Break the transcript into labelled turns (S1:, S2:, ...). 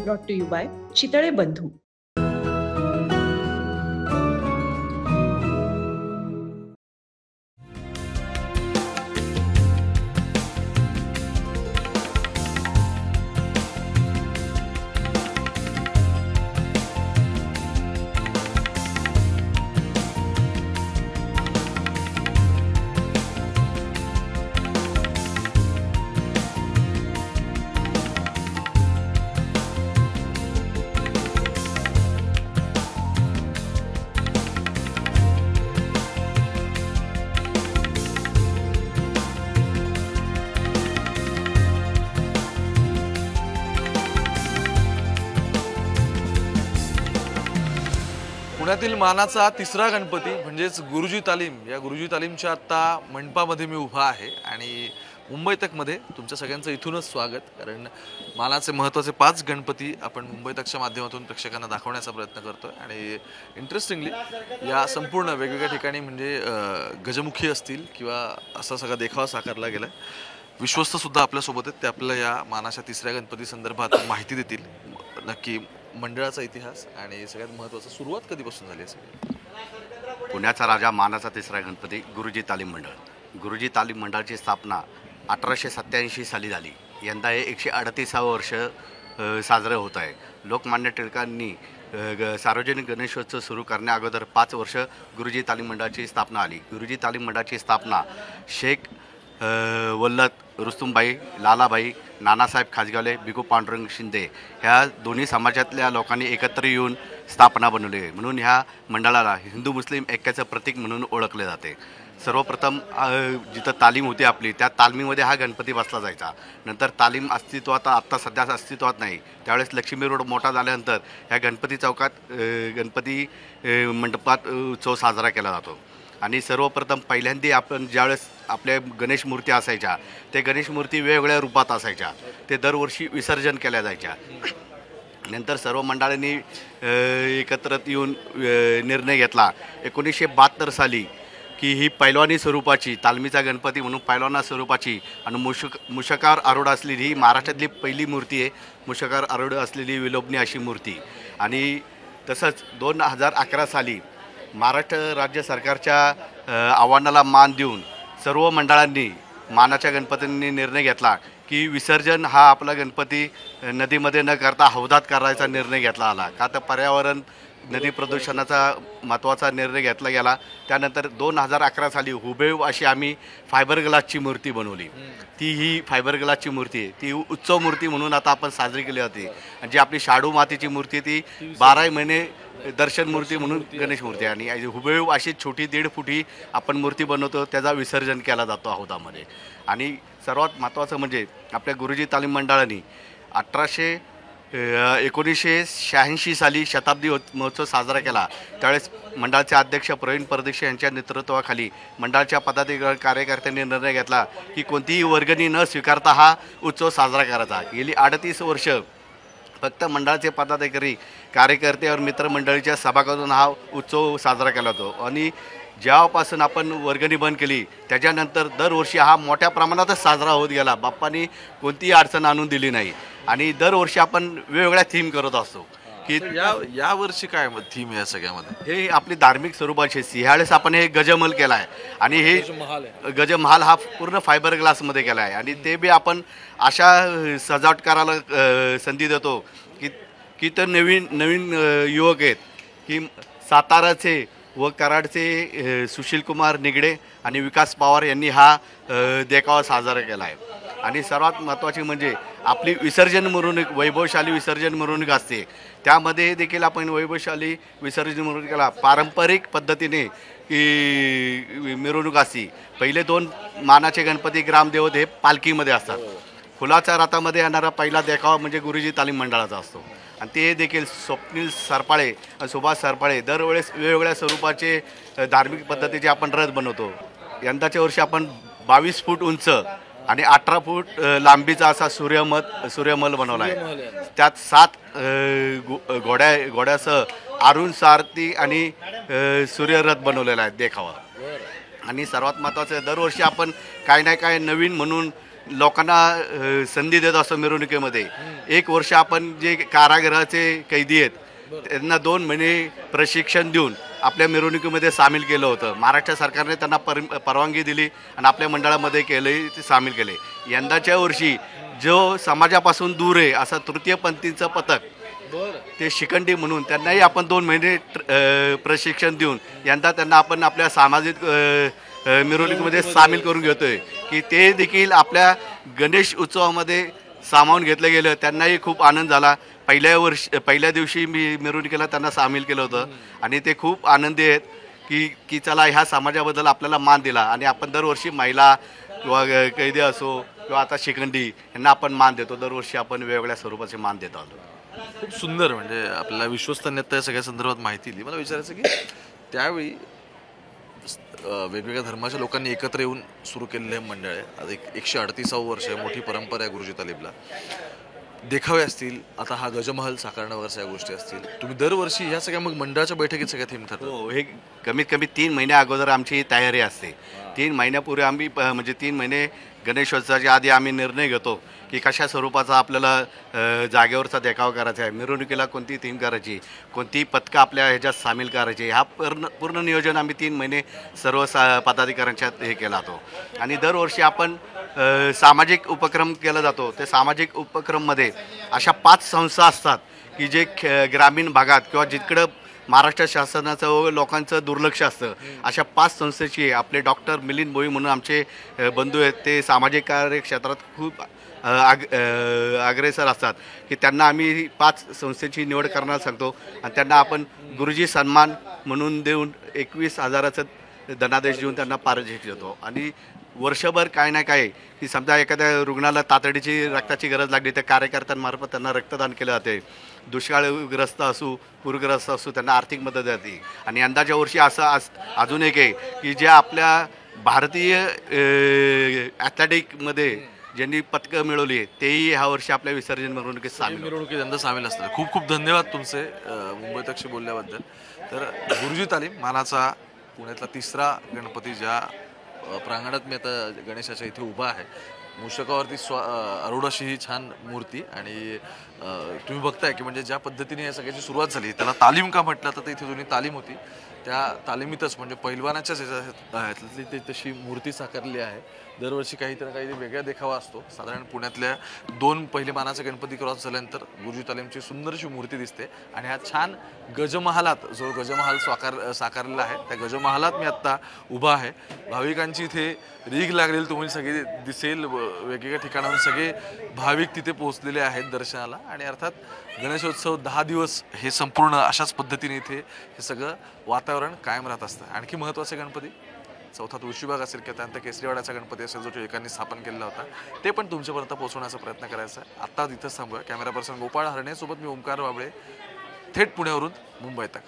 S1: Brought to you by Chitale Bandhu.
S2: पुण्यातील मानाचा तिसरा गणपती म्हणजेच गुरुजी तालीम, या गुरुजी तालीमच्या आत्ता मंडपामध्ये मी उभा आहे आणि मुंबई तकमध्ये तुमच्या सगळ्यांचं इथूनच स्वागत. कारण मानाचे महत्त्वाचे 5 गणपती आपण मुंबई तकच्या माध्यमातून प्रेक्षकांना दाखवण्याचा प्रयत्न करतोय. आणि इंटरेस्टिंगली या संपूर्ण वेगवेगळ्या ठिकाणी म्हणजे गजमुखी असतील किंवा असा सगळा देखावा साकारला गेला. विश्वस्त सुद्धा आपल्यासोबत आहेत, ते आपल्याला या मानाच्या तिसऱ्या गणपती संदर्भात माहिती देतील. नक्की मंडळाचा इतिहास आणि सगळ्यात महत्त्वाचं सुरुवात कधीपासून झाली असेल.
S3: पुण्याचा राजा मानाचा तिसरा गणपती गुरुजी तालीम मंडळ. गुरुजी तालीम मंडळाची स्थापना 1887 साली झाली. यंदा हे 138वं वर्ष साजरं होत आहे. लोकमान्य टिळकांनी सार्वजनिक गणेशोत्सव सुरू करण्या अगोदर 5 वर्ष गुरुजी तालीम मंडळाची स्थापना आली. गुरुजी तालीम मंडळाची स्थापना शेख वल्लत रुस्तुमबाई, लालाबाई, नानासाहेब खाजगावले, बिगू पांडुरंग शिंदे ह्या दोन्ही समाजातल्या लोकांनी एकत्र येऊन स्थापना बनवली आहे. म्हणून ह्या मंडळाला हिंदू मुस्लिम ऐक्याचं प्रतीक म्हणून ओळखले जाते. सर्वप्रथम जिथं तालीम होती आपली, त्या तालमीमध्ये हा गणपती बसला जायचा. नंतर तालीम अस्तित्वात आत्ता सध्या अस्तित्वात नाही, त्यावेळेस लक्ष्मी रोड मोठा झाल्यानंतर ह्या गणपती चौकात गणपती मंडपात उत्सव साजरा केला जातो. आणि सर्वप्रथम पहिल्यांदा आपण ज्यावेळेस आपल्या गणेश मूर्ती असायच्या, ते गणेश मूर्ती वेगवेगळ्या रूपात असायच्या, ते दरवर्षी विसर्जन केल्या जायच्या. नंतर सर्व मंडळांनी एकत्र येऊन निर्णय घेतला 1972 साली की ही पैलवानी स्वरूपाची तालमीचा गणपती म्हणून पैलवाना स्वरूपाची आणि मुषकार आरूढ असलेली ही महाराष्ट्रातली पहिली मूर्ती आहे. मुषकार आरूढ असलेली विलोभनी अशी मूर्ती. आणि तसंच 2011 साली महाराष्ट्र राज्य सरकारच्या आव्हानाला मान देऊन सर्व मंडळांनी मानाच्या गणपतींनी निर्णय घेतला की विसर्जन हा आपला गणपती नदीमध्ये न करता हौदात करायचा निर्णय घेतला आला. का तर पर्यावरण नदी प्रदूषणाचा महत्त्वाचा निर्णय घेतला गेला. त्यानंतर 2011 साली हुबेहूब अशी आम्ही फायबर ग्लासची मूर्ती बनवली. ही फायबर ग्लासची मूर्ती आहे, ती उत्सव मूर्ती म्हणून आता आपण साजरी केली जाते. आणि जी आपली शाडू मातीची मूर्ती ती 12 महिने दर्शन मूर्ती म्हणून गणेश मूर्ती आहे. आणि हुबेहूब अशी छोटी 1.5 फुटी आपण मूर्ती बनवतो, त्याचा विसर्जन केला जातो हौदामध्ये. आणि सर्वात महत्त्वाचं म्हणजे आपल्या गुरुजी तालीम मंडळाने 1986 साली शताब्दी महोत्सव साजरा केला. त्यावेळेस मंडळाचे अध्यक्ष प्रवीण परदेशी यांच्या नेतृत्वाखाली मंडळाच्या पदाधिकारी कार्यकर्त्यांनी निर्णय घेतला की कोणतीही वर्गणी न स्वीकारता हा उत्सव साजरा करायचा. गेली 38 वर्ष फक्त मंडळाचे पदाधिकारी कार्यकर्ते और मित्रमंडळीच्या सभागृहातून हा उत्सव साजरा केला जातो. आणि जेव्हापासून आपण वर्गणी बंद केली त्याच्यानंतर दरवर्षी हा मोठ्या प्रमाणातच साजरा होत गेला. बाप्पांनी कोणतीही अडचण आणून दिली नाही. आणि दरवर्षी आपण वेगवेगळ्या थीम करत असतो की
S2: या वर्षी काय थीम आहे सगळ्यामध्ये.
S3: हे आपली धार्मिक स्वरूपाची ह्यावेळेस आपण हे गजमहल केला आहे. आणि हे गजमहाल हा पूर्ण फायबर ग्लासमध्ये केला आहे. आणि ते बी आपण अशा सजावटकाराला संधी देतो की तर नवीन युवक आहेत की साताराचे व कराडचे सुशीलकुमार निगडे आणि विकास पवार यांनी हा देखावा साजरा केला आहे. आणि सर्वात महत्त्वाचे म्हणजे आपली विसर्जन मिरवणूक, वैभवशाली विसर्जन मिरवणूक असते, त्यामध्ये देखील आपण वैभवशाली विसर्जन मिरवणुकीला पारंपरिक पद्धतीने की मिरवणूक असते. पहिले 2 मानाचे गणपती ग्रामदेवत हे पालखीमध्ये असतात. फुलाच्या रथामध्ये येणारा पहिला देखावा म्हणजे गुरुजी तालीम मंडळाचा असतो. आणि ते देखील स्वप्नील सरपाळे आणि सुभाष सरपाळे दरवेळेस वेगवेगळ्या स्वरूपाचे धार्मिक पद्धतीचे आपण रथ बनवतो. यंदाच्या वर्षी आपण 22 फूट उंच आणि 18 फूट लांबीचा असा सूर्यमहल बनवला आहे. त्यात 7 घोड्यासह अरुण सारथी आणि सूर्यरथ बनवलेला आहे देखावा. आणि सर्वात महत्त्वाचं दरवर्षी आपण काय ना काय नवीन म्हणून लोकांना संधी देत असतो मिरवणुकीमध्ये. 1 वर्ष आपण जे कारागृहाचे कैदी आहेत त्यांना 2 महिने प्रशिक्षण देऊन आपल्या मिरवणुकीमध्ये सामील केलं होतं. महाराष्ट्र सरकारने त्यांना परवानगी दिली आणि आपल्या मंडळामध्ये ते सामील केले. यंदाच्या वर्षी जो समाजापासून दूर आहे असा तृतीयपंथीचं पथक ते शिखंडी म्हणून त्यांनाही आपण 2 महिने प्रशिक्षण देऊन यंदा त्यांना आपण आपल्या सामाजिक मिरवणुकीमध्ये सामील करून घेतोय की ते देखील आपल्या गणेश उत्सवामध्ये सामावून घेतलं गेलं. त्यांनाही खूप आनंद झाला. पहिल्या दिवशी मी मिरवणुकीला त्यांना सामील केलं होतं आणि ते खूप आनंदी आहेत की चला ह्या समाजाबद्दल आपल्याला मान दिला. आणि आपण दरवर्षी महिला किंवा कैदी असो किंवा आता शिखंडी यांना आपण मान देतो. दरवर्षी आपण वेगवेगळ्या स्वरूपाचे मान देत आलो.
S2: खूप सुंदर, म्हणजे आपल्याला विश्वस्तन्यता या सगळ्या संदर्भात माहिती दिली. मला विचारायचं की त्यावेळी वेगवेगळ्या धर्माच्या लोकांनी एकत्र येऊन सुरू केलेलं हे मंडळ आहे. आता 138 वर्ष आहे, मोठी परंपरा आहे गुरुजी तालीमला. देखावे असतील, आता हा गजमहल साकारणं वगैरे सगळ्या गोष्टी असतील. तुम्ही दरवर्षी ह्या सगळ्या मग मंडळाच्या बैठकीत सगळ्या थीम ठरतो?
S3: हो, हे कमीत कमी 3 महिन्या अगोदर आमची तयारी असते. 3 महिन्यापूर्वी आम्ही म्हणजे 3 महिने गणेशोत्सवाच्या आधी आम्ही निर्णय घेतो की कशा स्वरूपाचा आपल्याला जागेवरचा देखावा करायचा आहे, मिरवणुकीला कोणती थीम करायची, कोणती पथकं आपल्या ह्याच्यात सामील करायची, ह्या पूर्ण नियोजन आम्ही 3 महिने सर्व पदाधिकाऱ्यांच्यात हे केला जातो. आणि दरवर्षी आपण सामाजिक उपक्रम केला जातो. ते सामाजिक उपक्रममध्ये अशा 5 संस्था असतात की जे ग्रामीण भागात किंवा जिकडं महाराष्ट्र शासनाचं व लोकांचं दुर्लक्ष असतं, अशा 5 संस्थेची आपले डॉक्टर मिलिंद भोई म्हणून आमचे बंधू आहेत. ते सामाजिक कार्य क्षेत्रात खूप अग्रेसर असतात की त्यांना आम्ही 5 संस्थेची निवड करण्यास सांगतो आणि त्यांना आपण गुरुजी सन्मान म्हणून देऊन 21,000चं धनादेश देऊन त्यांना पारितोषिक देतो. आणि वर्षभर काय ना काय की समजा एखाद्या रुग्णाला तातडीची रक्ताची गरज लागली तर कार्यकर्त्यांमार्फत त्यांना रक्तदान केलं जाते. दुष्काळग्रस्त असू, पूरग्रस्त असू, त्यांना आर्थिक मदत जाते. आणि यंदाच्या वर्षी असं अजून एक आहे की जे आपल्या भारतीय ॲथलेटिकमध्ये ज्यांनी पदकं मिळवली तेही ह्या वर्षी आपल्या विसर्जन मिरवणुकीत
S2: मिरवणुकीत यंदा सामील असतात. खूप खूप धन्यवाद तुमचे मुंबई तकशी बोलल्याबद्दल. तर गुरुजी तालीम मानाचा पुण्यातला 3रा गणपती ज्या प्रांगणात मी आता गणेशाच्या इथे उभा आहे, मूषकावरती आरूढ अशी ही छान मूर्ती. आणि तुम्ही बघताय की म्हणजे ज्या पद्धतीने या सगळ्याची सुरुवात झाली, त्याला तालीम का म्हटलं तर इथे जुनी तालीम होती, त्या तालिमीतच म्हणजे पैलवानाच्याच ह्याच्यातली ते तशी मूर्ती साकारली आहे. दरवर्षी काहीतरी ना काही वेगळा देखावा असतो. साधारण पुण्यातल्या 2 पहिले मानाचे गणपती क्रॉस झाल्यानंतर गुरुजी तालीमची सुंदरशी मूर्ती दिसते. आणि ह्या छान गजमहालात, जो गजमहाल साकारलेला आहे, त्या गजमहालात मी आत्ता उभा आहे. भाविकांची इथे रीग लागलेली तुम्ही सगळे दिसेल. वेगवेगळ्या ठिकाणाहून सगळे भाविक तिथे पोहोचलेले आहेत दर्शनाला. आणि अर्थात गणेशोत्सव 10 दिवस हे संपूर्ण अशाच पद्धतीने इथे हे सगळं वातावरण कायम राहत असतं. आणखी महत्त्वाचे गणपती 4था तुळशीबाग असेल किंवा त्यानंतर केसरीवाड्याचा गणपती असेल जो टिळकांनी स्थापन केलेला होता, ते पण तुमच्यापर्यंत पोहोचवण्याचा प्रयत्न करायचा आहे. आत्ता तिथंच थांबूया. कॅमेरा पर्सन गोपाळ हरणेसोबत मी ओमकार वाबळे, थेट पुण्यावरून मुंबई तक.